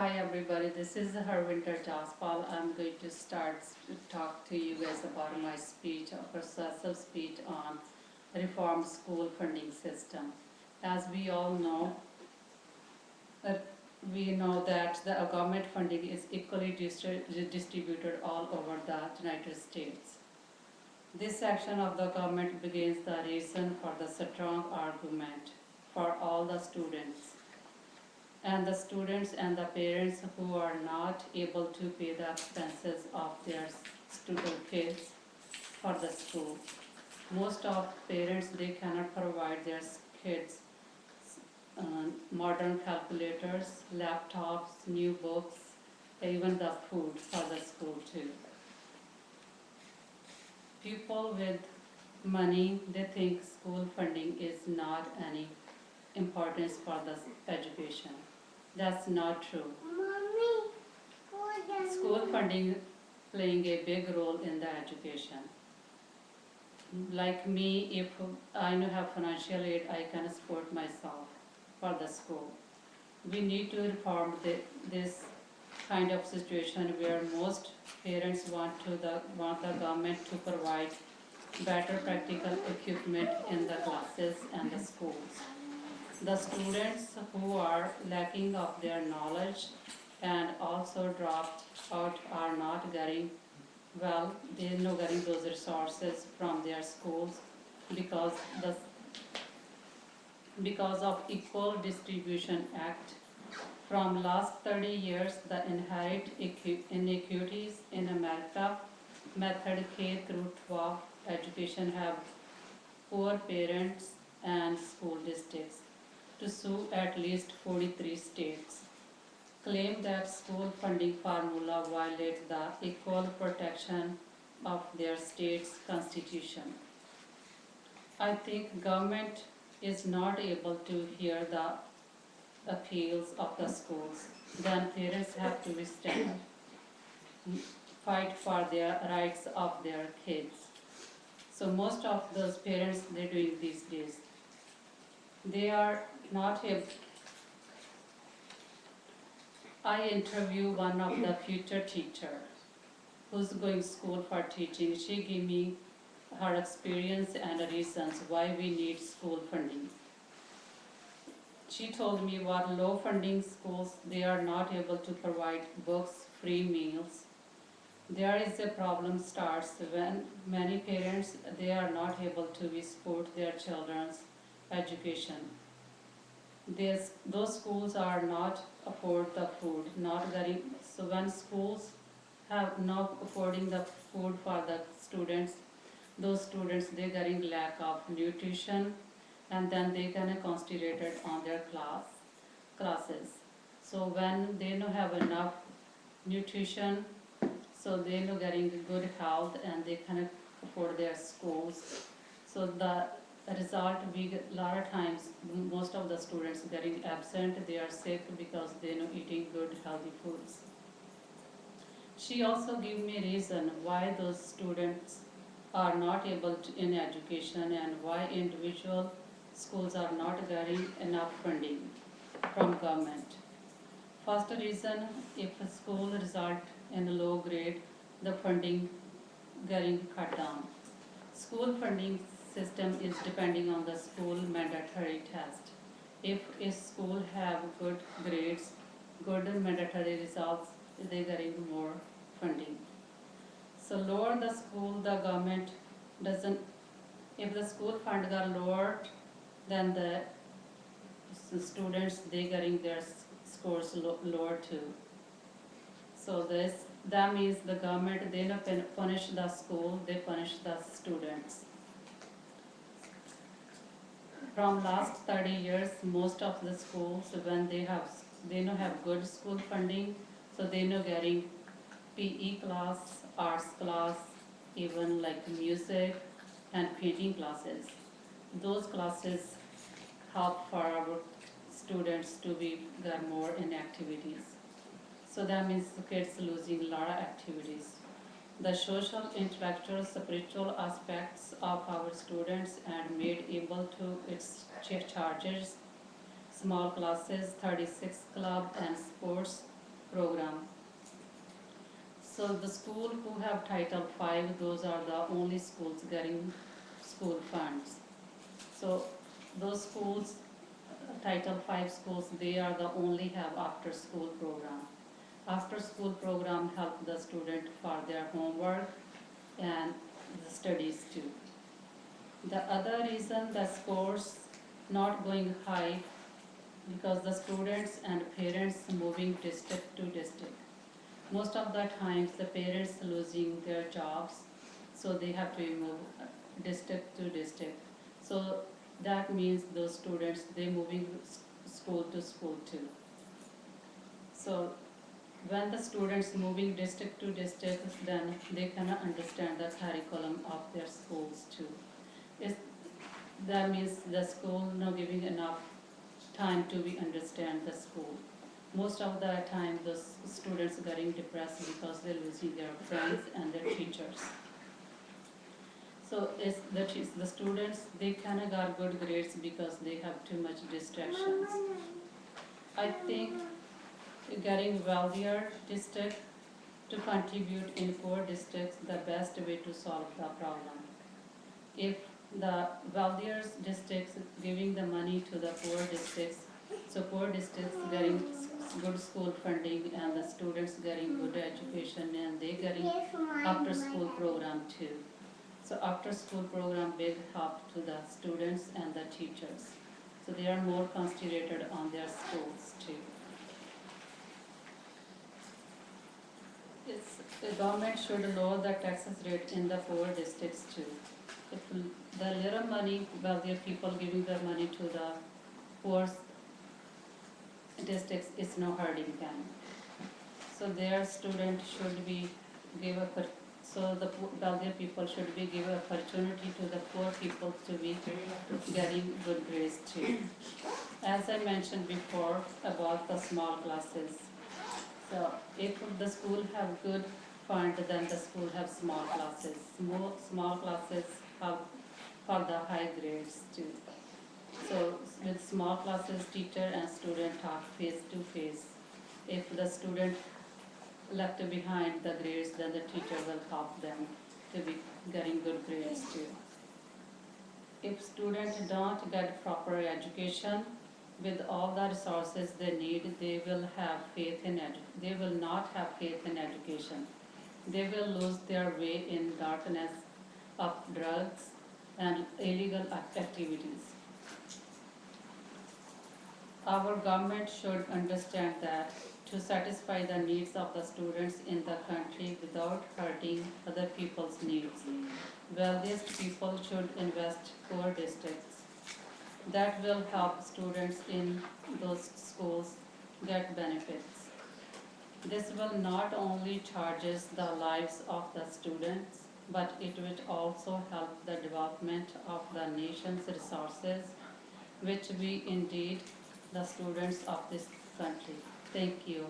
Hi everybody, this is Harvinder Jaspal. I'm going to start to talk to you guys about my speech, a persuasive speech on reform school funding system. As we all know, uh, we know that the government funding is equally distributed all over the United States. This section of the government begins the reason for the strong argument for all the students and the students and the parents who are not able to pay the expenses of their student kids for the school. Most of parents, they cannot provide their kids modern calculators, laptops, new books, even the food for the school too. People with money, they think school funding is not any importance for the education. That's not true. School funding playing a big role in the education. Like me, if I don't have financial aid, I can support myself for the school. We need to reform this kind of situation where most parents want the government to provide better practical equipment in the classes and the schools. The students who are lacking of their knowledge and also dropped out are not getting they're not getting those resources from their schools because the because of Equal Distribution Act. From last 30 years, the inherent inequities in America method K through 12 education have poor parents and school districts to sue at least 43 states, claim that school funding formula violates the equal protection of their state's constitution. I think government is not able to hear the appeals of the schools. Then parents have to stand, fight for their rights of their kids. So most of those parents, they're doing these days. They are not able. I interview one of the future teacher who's going school for teaching. She gave me her experience and reasons why we need school funding. She told me what low funding schools, they are not able to provide books, free meals. There is a problem starts when many parents, they are not able to support their children's education. Those schools are not afford the food, not getting, so when schools have not affording the food for the students, those students, they're getting lack of nutrition and then they kind of concentrated on their classes. So when they don't have enough nutrition, so they're not getting good health and they kind of afford their schools. So the result, we get a lot of times, most of the students getting absent, they are sick because they're not eating good healthy foods. She also gave me a reason why those students are not able to in education and why individual schools are not getting enough funding from government. First reason, if a school result in a low grade, the funding getting cut down. School funding system is depending on the school mandatory test. If a school have good grades, good mandatory results, they getting more funding. So lower the school, the government doesn't, if the school fund got lowered, then the students, they getting their scores lower too. So that means the government, they not punish the school, they punish the students. From last 30 years, most of the schools, when they don't have good school funding, so they not getting PE class, arts class, even like music and painting classes. Those classes help for our students to get more in activities. So that means the kids losing a lot of activities. The social, intellectual, spiritual aspects of our students and made able to its charges, small classes, 36 club and sports program. So the school who have Title V, those are the only schools getting school funds. So those schools, Title V schools, they are the only have after school program. After school program help the student for their homework and the studies too. The other reason the scores not going high because the students and parents moving district to district. Most of the times the parents losing their jobs, so they have to move district to district. So that means those students, they moving school to school too. So when the students moving district to district, then they cannot understand the curriculum of their schools too. It's, that means the school not giving enough time to be understand the school. Most of the time, the students are getting depressed because they're losing their friends and their teachers. So it's the students, they cannot get good grades because they have too much distractions. I think getting wealthier district to contribute in poor districts the best way to solve the problem. If the wealthier districts giving the money to the poor districts, so poor districts getting good school funding and the students getting good education and they getting after school program too. So after school program big help to the students and the teachers. So they are more concentrated on their schools too. The government should lower the taxes rate in the poor districts too. If the little money, wealthier people giving their money to the poor districts is no hurting them. So their students should be given, so the wealthier people should be given opportunity to the poor people to be getting good grades too. As I mentioned before about the small classes. So if the school have good fund, then the school have small classes. Small classes have for the high grades too. So with small classes, teacher and student talk face to face. If the student left behind the grades, then the teacher will help them to be getting good grades too. If students don't get proper education, with all the resources they need, they will not have faith in education. They will lose their way in darkness of drugs and illegal activities. Our government should understand that to satisfy the needs of the students in the country without hurting other people's needs, wealthiest people should invest poor districts. That will help students in those schools get benefits. This will not only charges the lives of the students, but it will also help the development of the nation's resources, which we indeed the students of this country. Thank you.